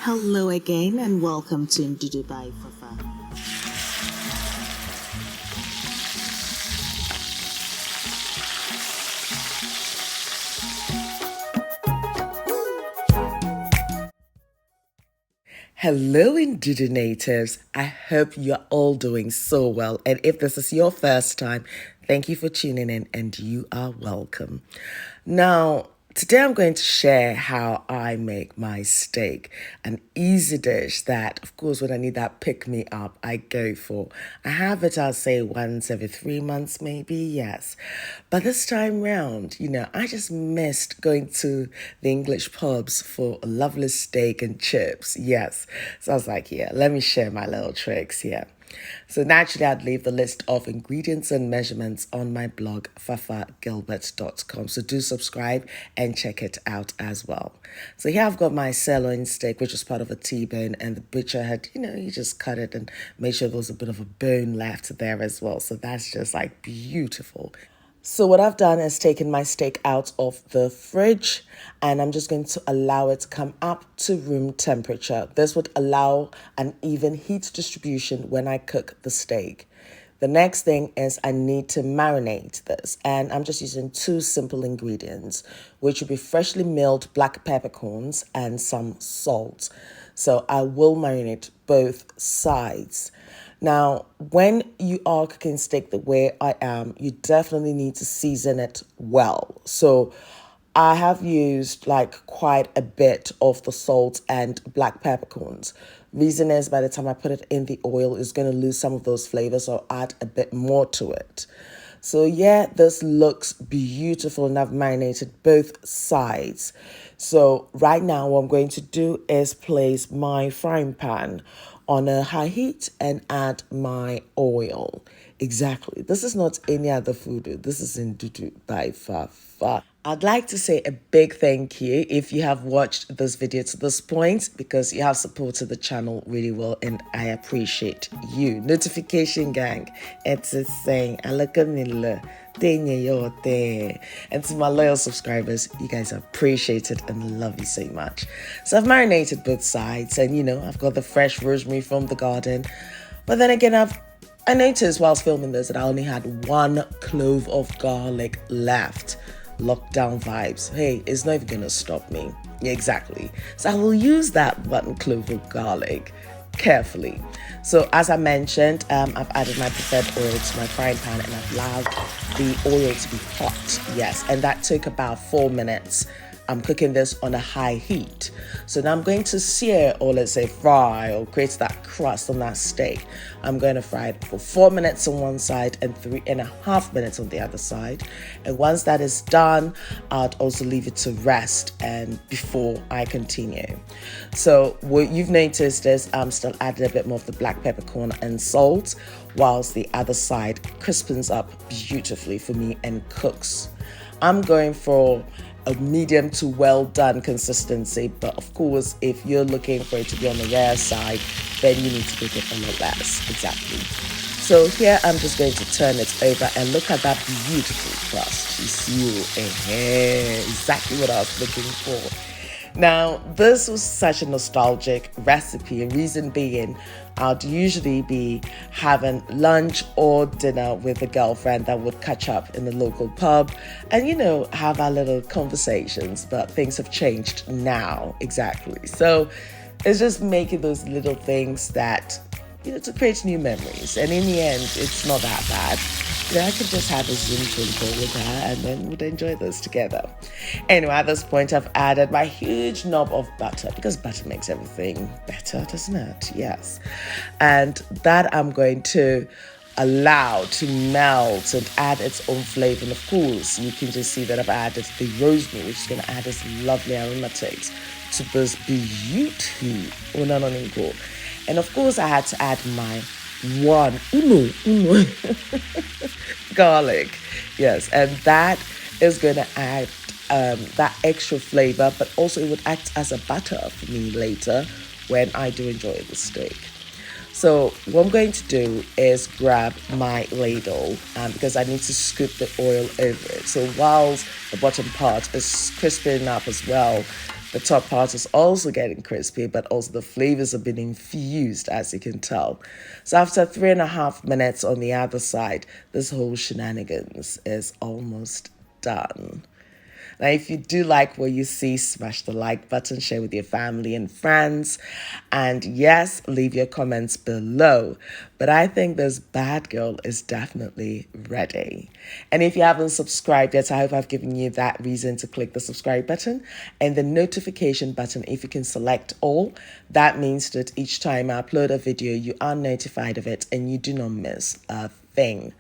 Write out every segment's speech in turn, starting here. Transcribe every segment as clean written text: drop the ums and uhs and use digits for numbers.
Hello again and welcome to Ndudu by Fafa. Hello, Ndudu natives. I hope you're all doing so well. And if this is your first time, thank you for tuning in and you are welcome. Now, today I'm going to share how I make my steak, an easy dish that, of course, when I need that pick me up, I go for. I have it, I'll say, once every 3 months, maybe, yes. But this time round, I just missed going to the English pubs for a lovely steak and chips, yes. So I was like, yeah, let me share my little tricks here. So naturally, I'd leave the list of ingredients and measurements on my blog, fafagilbert.com. So do subscribe and check it out as well. So here I've got my sirloin steak, which is part of a T-bone, and the butcher had, he just cut it and made sure there was a bit of a bone left there as well. So that's just like beautiful. So what I've done is taken my steak out of the fridge and I'm just going to allow it to come up to room temperature. This would allow an even heat distribution when I cook the steak. The next thing is I need to marinate this, and I'm just using two simple ingredients, which would be freshly milled black peppercorns and some salt. So I will marinate both sides. Now, when you are cooking steak the way I am, you definitely need to season it well. So I have used like quite a bit of the salt and black peppercorns. Reason is by the time I put it in the oil, it's going to lose some of those flavors, so I'll add a bit more to it. So yeah, this looks beautiful and I've marinated both sides. So right now what I'm going to do is place my frying pan on a high heat and add my oil. Exactly. This is not any other food. This is Ndudu by Fafa. I'd like to say a big thank you if you have watched this video to this point, because you have supported the channel really well and I appreciate you. Notification gang, it's a saying, and to my loyal subscribers, you guys are appreciated and love you so much. So I've marinated both sides and I've got the fresh rosemary from the garden. But then again, I noticed whilst filming this that I only had one clove of garlic left. Lockdown vibes. Hey, it's not even gonna stop me. Yeah, exactly. So I will use that one clove of garlic carefully. So as I mentioned, I've added my preferred oil to my frying pan and I've allowed the oil to be hot. Yes, and that took about 4 minutes. I'm cooking this on a high heat. So now I'm going to sear, or let's say fry, or create that crust on that steak. I'm going to fry it for 4 minutes on one side and 3.5 minutes on the other side. And once that is done, I'd also leave it to rest and before I continue. So what you've noticed is I'm still adding a bit more of the black peppercorn and salt, whilst the other side crispens up beautifully for me and cooks. I'm going for a medium to well done consistency, but of course if you're looking for it to be on the rare side, then you need to cook it a lot less. Exactly. So here I'm just going to turn it over and look at that beautiful crust. You see, exactly what I was looking for. Now, this was such a nostalgic recipe, and reason being, I'd usually be having lunch or dinner with a girlfriend that would catch up in the local pub and, have our little conversations, but things have changed now, exactly. So it's just making those little things that, to create new memories. And in the end, it's not that bad. I could just have a Zoom phone call with her and then we'd enjoy this together. Anyway, at this point, I've added my huge knob of butter, because butter makes everything better, doesn't it? Yes. And that I'm going to allow to melt and add its own flavor. And of course, you can just see that I've added the rosemary, which is going to add this lovely aromatics to this beautiful unanoniko. And of course, I had to add my uno garlic. Yes, and that is going to add that extra flavor, but also it would act as a butter for me later when I do enjoy the steak. So what I'm going to do is grab my ladle because I need to scoop the oil over it. So whilst the bottom part is crisping up as well, The top part is also getting crispy, but also the flavors have been infused, as you can tell. So after 3.5 minutes on the other side, this whole shenanigans is almost done. Now, if you do like what you see, smash the like button, share with your family and friends, and yes, leave your comments below. But I think this bad girl is definitely ready. And if you haven't subscribed yet, I hope I've given you that reason to click the subscribe button and the notification button. If you can select all, that means that each time I upload a video, you are notified of it and you do not miss a thing.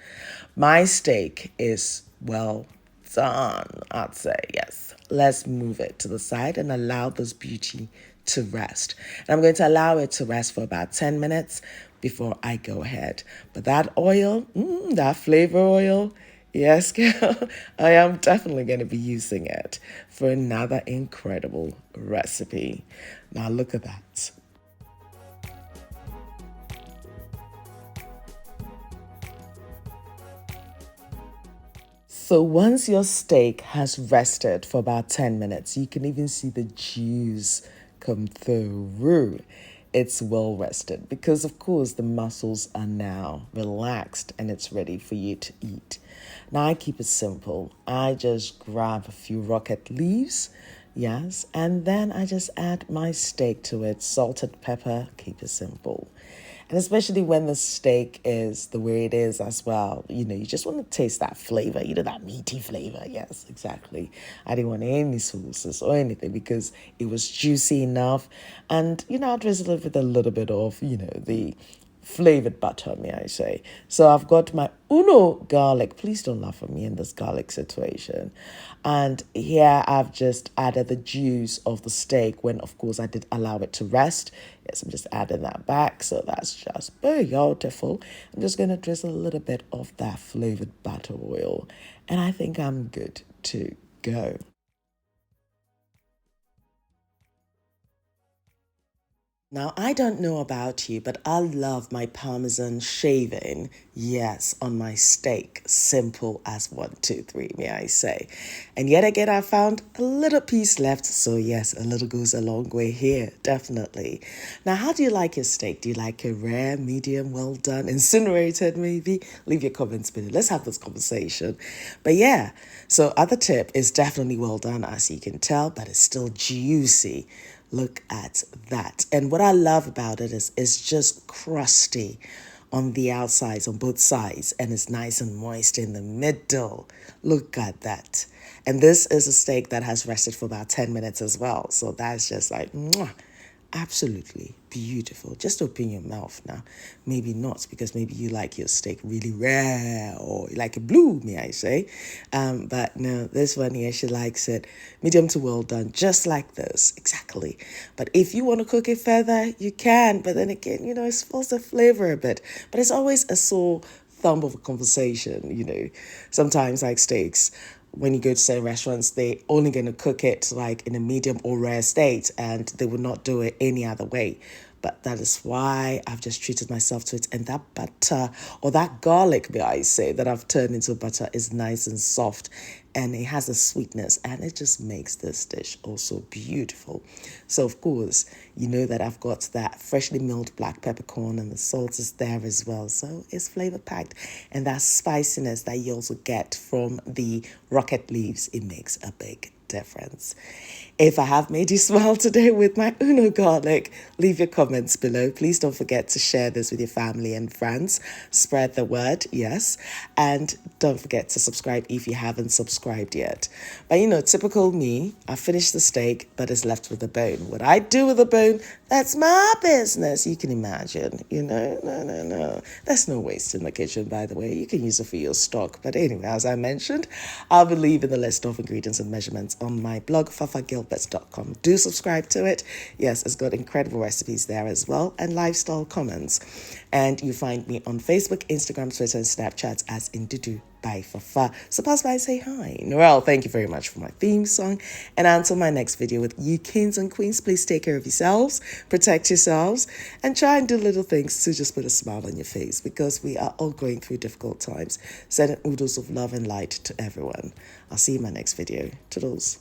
My steak is, well, done, I'd say, yes. Let's move it to the side and allow this beauty to rest. And I'm going to allow it to rest for about 10 minutes before I go ahead. But that oil, that flavor oil, yes, girl, I am definitely going to be using it for another incredible recipe. Now look at that. So once your steak has rested for about 10 minutes, you can even see the juice come through. It's well rested because, of course, the muscles are now relaxed and it's ready for you to eat. Now, I keep it simple. I just grab a few rocket leaves, yes, and then I just add my steak to it, salt and pepper, keep it simple. And especially when the steak is the way it is as well, you just want to taste that flavor, that meaty flavor. Yes, exactly. I didn't want any sauces or anything because it was juicy enough. And, I drizzle it with a little bit of, the flavored butter, may I say. So I've got my Uno garlic. Please don't laugh at me in this garlic situation. And here I've just added the juice of the steak when, of course, I did allow it to rest. Yes, I'm just adding that back. So that's just beautiful. I'm just going to drizzle a little bit of that flavored butter oil. And I think I'm good to go. Now, I don't know about you, but I love my Parmesan shaving, yes, on my steak. Simple as 1, 2, 3, may I say. And yet again, I found a little piece left. So yes, a little goes a long way here, definitely. Now, how do you like your steak? Do you like it rare, medium, well done, incinerated maybe? Leave your comments below. Let's have this conversation. But yeah, so other tip is definitely well done, as you can tell, but it's still juicy. Look at that. And what I love about it is it's just crusty on the outsides, on both sides, and it's nice and moist in the middle. Look at that. And this is a steak that has rested for about 10 minutes as well. So that's just like, mwah. Absolutely beautiful. Just open your mouth now. Maybe not, because maybe you like your steak really rare or you like it blue, may I say. But no, this one here, she likes it medium to well done, just like this. Exactly. But if you want to cook it further, you can. But then again, it spoils the flavor a bit. But it's always a sore thumb of a conversation. Sometimes like steaks, when you go to certain restaurants, they only going to cook it like in a medium or rare state, and they will not do it any other way. But that is why I've just treated myself to it. And that butter, or that garlic, may I say, that I've turned into butter is nice and soft. And it has a sweetness. And it just makes this dish also beautiful. So, of course, you know that I've got that freshly milled black peppercorn. And the salt is there as well. So it's flavor packed. And that spiciness that you also get from the rocket leaves, it makes a big difference. If I have made you smile today with my Uno garlic, leave your comments below. Please don't forget to share this with your family and friends. Spread the word, yes. And don't forget to subscribe if you haven't subscribed yet. But typical me, I finished the steak, but it's left with the bone. What I do with the bone, that's my business. You can imagine, no. There's no waste in the kitchen, by the way. You can use it for your stock. But anyway, as I mentioned, I'll be leaving the list of ingredients and measurements on my blog, fafagilberts.com. Do subscribe to it. Yes, it's got incredible recipes there as well, and lifestyle comments. And you find me on Facebook, Instagram, Twitter, and Snapchat as Ndudu by Fafa. So pass by and say hi. Noel, thank you very much for my theme song. And until my next video with you kings and queens, please take care of yourselves, protect yourselves, and try and do little things to just put a smile on your face, because we are all going through difficult times. Sending oodles of love and light to everyone. I'll see you in my next video. Toodles.